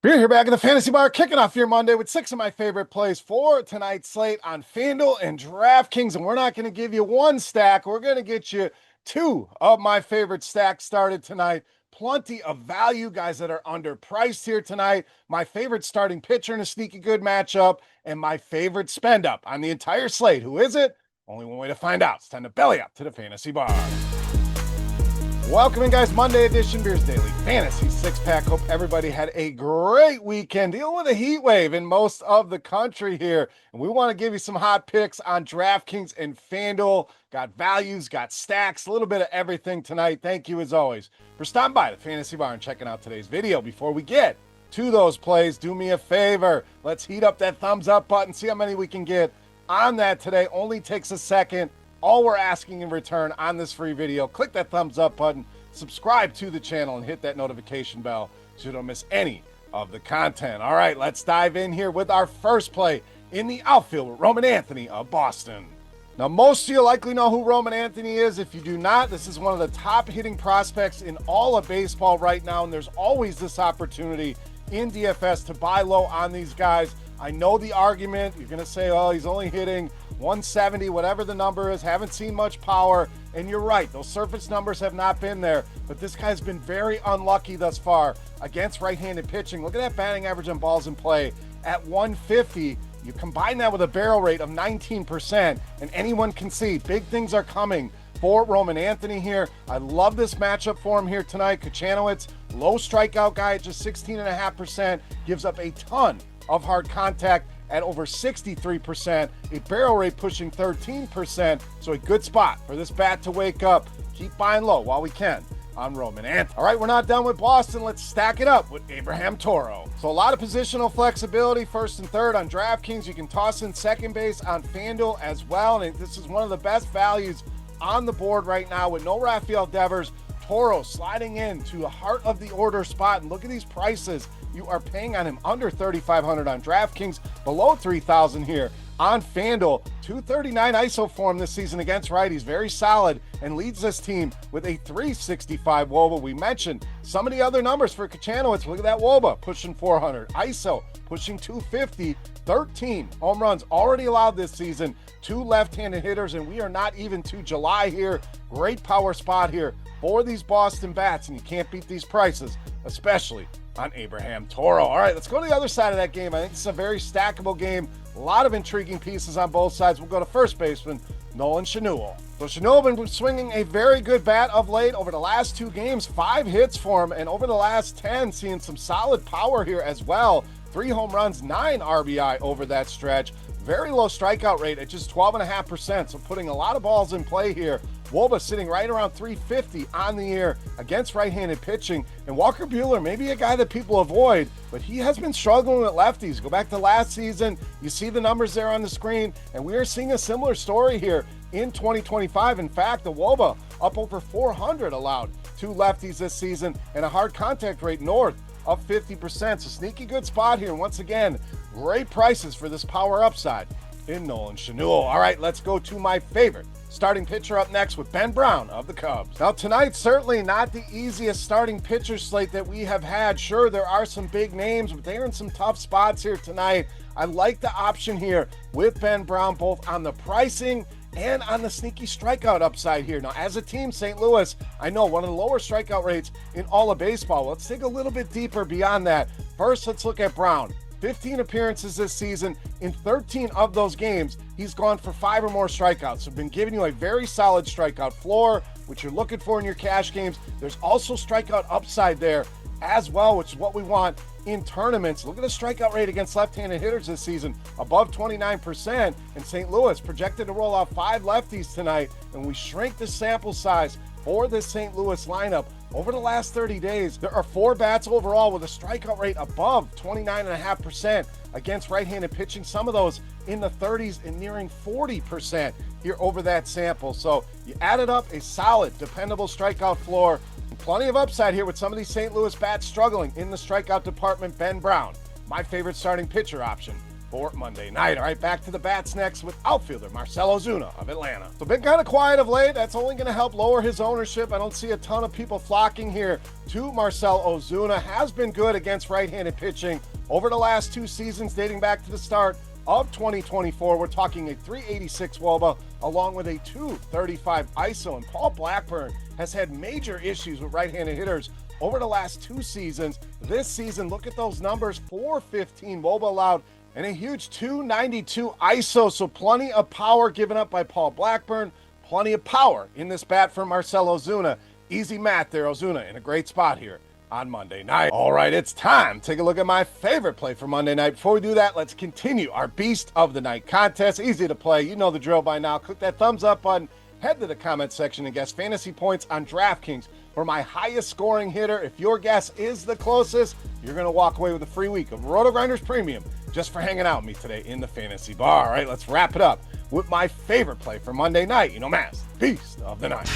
Beer here back in the fantasy bar, kicking off your Monday with 6 of my favorite plays for tonight's slate on FanDuel and DraftKings. And we're not going to give you one stack. We're going to get you 2 of my favorite stacks started tonight. Plenty of value, guys that are underpriced here tonight. My favorite starting pitcher in a sneaky good matchup, and my favorite spend up on the entire slate. Who is it? Only one way to find out. It's time to belly up to the fantasy bar. Welcome in, guys. Monday edition, Beers Daily Fantasy Six-Pack. Hope everybody had a great weekend. Dealing with a heat wave in most of the country here. And we want to give you some hot picks on DraftKings and FanDuel. Got values, got stacks, a little bit of everything tonight. Thank you, as always, for stopping by the Fantasy Bar and checking out today's video. Before we get to those plays, do me a favor. Let's heat up that thumbs up button, see how many we can get on that today. Only takes a second. All we're asking in return on this free video, click that thumbs up button, subscribe to the channel, and hit that notification bell so you don't miss any of the content. All right, let's dive in here with our first play in the outfield with Roman Anthony of Boston. Now, most of you likely know who Roman Anthony is. If you do not, this is one of the top hitting prospects in all of baseball right now, and there's always this opportunity in DFS to buy low on these guys. I know the argument. You're going to say, oh, he's only hitting 170, whatever the number is, haven't seen much power. And you're right, those surface numbers have not been there, but this guy's been very unlucky thus far against right-handed pitching. Look at that batting average on balls in play at 150. You combine that with a barrel rate of 19%, and anyone can see big things are coming for Roman Anthony here. I love this matchup for him here tonight. Kochanowicz, low strikeout guy at just 16.5%, gives up a ton of hard contact at over 63%, a barrel rate pushing 13%, so a good spot for this bat to wake up. Keep buying low while we can on Roman Anthony. All right, we're not done with Boston. Let's stack it up with Abraham Toro. So a lot of positional flexibility, first and third on DraftKings. You can toss in second base on FanDuel as well, and this is one of the best values on the board right now with no Rafael Devers. Toro sliding into the heart of the order spot, and look at these prices. You are paying on him under $3,500 on DraftKings, below $3,000 here on FanDuel. 239 ISO for him this season against righties, very solid, and leads this team with a 365 WOBA. We mentioned some of the other numbers for Kochanowicz. Look at that WOBA, pushing 400. ISO, pushing 250. 13 home runs already allowed this season. 2 left-handed hitters, and we are not even to July here. Great power spot here for these Boston bats, and you can't beat these prices, especially on Abraham Toro. All right, let's go to the other side of that game. I think this is a very stackable game. A lot of intriguing pieces on both sides. We'll go to first baseman Nolan Chenu. So Chenu has been swinging a very good bat of late. Over the last 2 games, 5 hits for him, and over the last 10, seeing some solid power here as well. 3 home runs, 9 RBI over that stretch. Very low strikeout rate at just 12.5%, so putting a lot of balls in play here. WOBA sitting right around 350 on the year against right-handed pitching. And Walker Buehler, maybe a guy that people avoid, but he has been struggling with lefties. Go back to last season, you see the numbers there on the screen, and we are seeing a similar story here in 2025. In fact, the WOBA up over 400 allowed to lefties this season, and a hard contact rate north of 50%. So sneaky good spot here. And once again, great prices for this power upside in Nolan Chenu. All right, let's go to my favorite starting pitcher up next with Ben Brown of the Cubs. Now tonight, certainly not the easiest starting pitcher slate that we have had. Sure, there are some big names, but they're in some tough spots here tonight. I like the option here with Ben Brown, both on the pricing and on the sneaky strikeout upside here. Now, as a team, St. Louis, I know one of the lower strikeout rates in all of baseball. Let's dig a little bit deeper beyond that. First, let's look at Brown. 15 appearances this season. In 13 of those games, he's gone for 5 or more strikeouts. So been giving you a very solid strikeout floor, which you're looking for in your cash games. There's also strikeout upside there as well, which is what we want in tournaments. Look at the strikeout rate against left-handed hitters this season, above 29%. And St. Louis projected to roll out 5 lefties tonight. And we shrink the sample size for this St. Louis lineup. Over the last 30 days, there are 4 bats overall with a strikeout rate above 29.5% against right-handed pitching. Some of those in the 30s and nearing 40% here over that sample. So you added up a solid, dependable strikeout floor. And plenty of upside here with some of these St. Louis bats struggling in the strikeout department. Ben Brown, my favorite starting pitcher option for Monday night. All right, back to the bats next with outfielder Marcel Ozuna of Atlanta. So been kind of quiet of late. That's only going to help lower his ownership. I don't see a ton of people flocking here to Marcel Ozuna. Has been good against right-handed pitching over the last 2 seasons dating back to the start of 2024. We're talking a 386 WOBA along with a 235 ISO, and Paul Blackburn has had major issues with right-handed hitters over the last 2 seasons. This season, look at those numbers: 415 WOBA allowed and a huge 292 ISO. So plenty of power given up by Paul Blackburn, plenty of power in this bat for Marcel Ozuna. Easy math there. Ozuna in a great spot here on Monday night. All right, it's time. Take a look at my favorite play for Monday night. Before we do that, let's continue our Beast of the Night contest. Easy to play. You know the drill by now. Click that thumbs up button. Head to the comment section and guess fantasy points on DraftKings for my highest scoring hitter. If your guess is the closest, you're going to walk away with a free week of RotoGrinders Premium just for hanging out with me today in the fantasy bar. All right, let's wrap it up with my favorite play for Monday night. You know, Mass, Beast of the Night.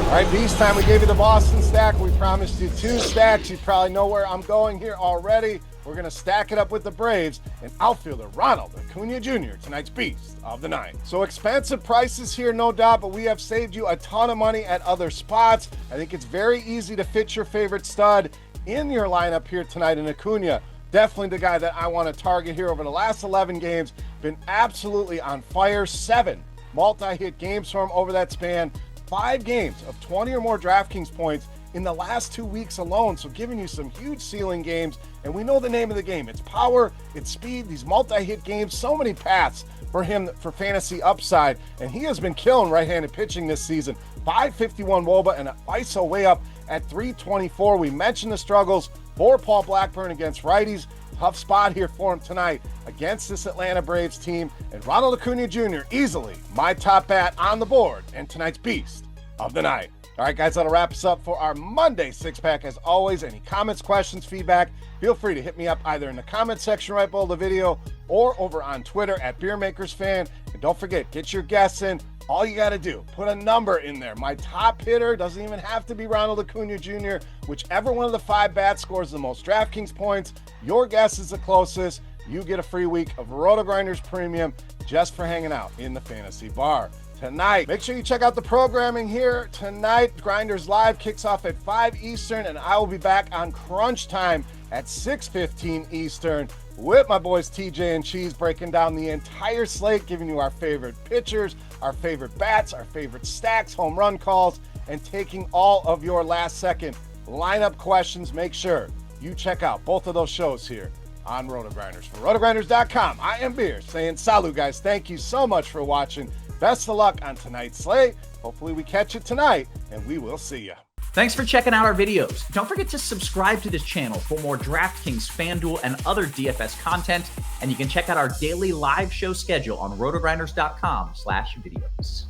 All right, Beast time. We gave you the Boston stack. We promised you 2 stacks. You probably know where I'm going here already. We're going to stack it up with the Braves and outfielder Ronald Acuna Jr., tonight's Beast of the Night. So expensive prices here, no doubt, but we have saved you a ton of money at other spots. I think it's very easy to fit your favorite stud in your lineup here tonight in Acuna. Definitely the guy that I want to target here over the last 11 games. Been absolutely on fire. 7 multi-hit games for him over that span. 5 games of 20 or more DraftKings points in the last 2 weeks alone. So giving you some huge ceiling games. And we know the name of the game. It's power, it's speed, these multi-hit games, so many paths for him for fantasy upside. And he has been killing right-handed pitching this season. 551 WOBA and an ISO way up at 324. We mentioned the struggles for Paul Blackburn against righties. Tough spot here for him tonight against this Atlanta Braves team. And Ronald Acuna Jr. easily my top bat on the board and tonight's Beast of the Night. All right, guys, that'll wrap us up for our Monday 6-pack. As always, any comments, questions, feedback, feel free to hit me up either in the comment section right below the video or over on Twitter at Beermakersfan. And don't forget, get your guess in. All you got to do, put a number in there. My top hitter doesn't even have to be Ronald Acuna Jr. Whichever one of the 5 bats scores the most DraftKings points, your guess is the closest. You get a free week of RotoGrinders Premium just for hanging out in the fantasy bar. Tonight, make sure you check out the programming here. Tonight, Grinders Live kicks off at 5 Eastern, and I will be back on Crunch Time at 6:15 Eastern with my boys TJ and Cheese, breaking down the entire slate, giving you our favorite pitchers, our favorite bats, our favorite stacks, home run calls, and taking all of your last-second lineup questions. Make sure you check out both of those shows here on RotoGrinders. For RotoGrinders.com, I am Beer saying salut, guys. Thank you so much for watching. Best of luck on tonight's slate. Hopefully we catch it tonight, and we will see you. Thanks for checking out our videos. Don't forget to subscribe to this channel for more DraftKings, FanDuel, and other DFS content. And you can check out our daily live show schedule on RotoGrinders.com/videos.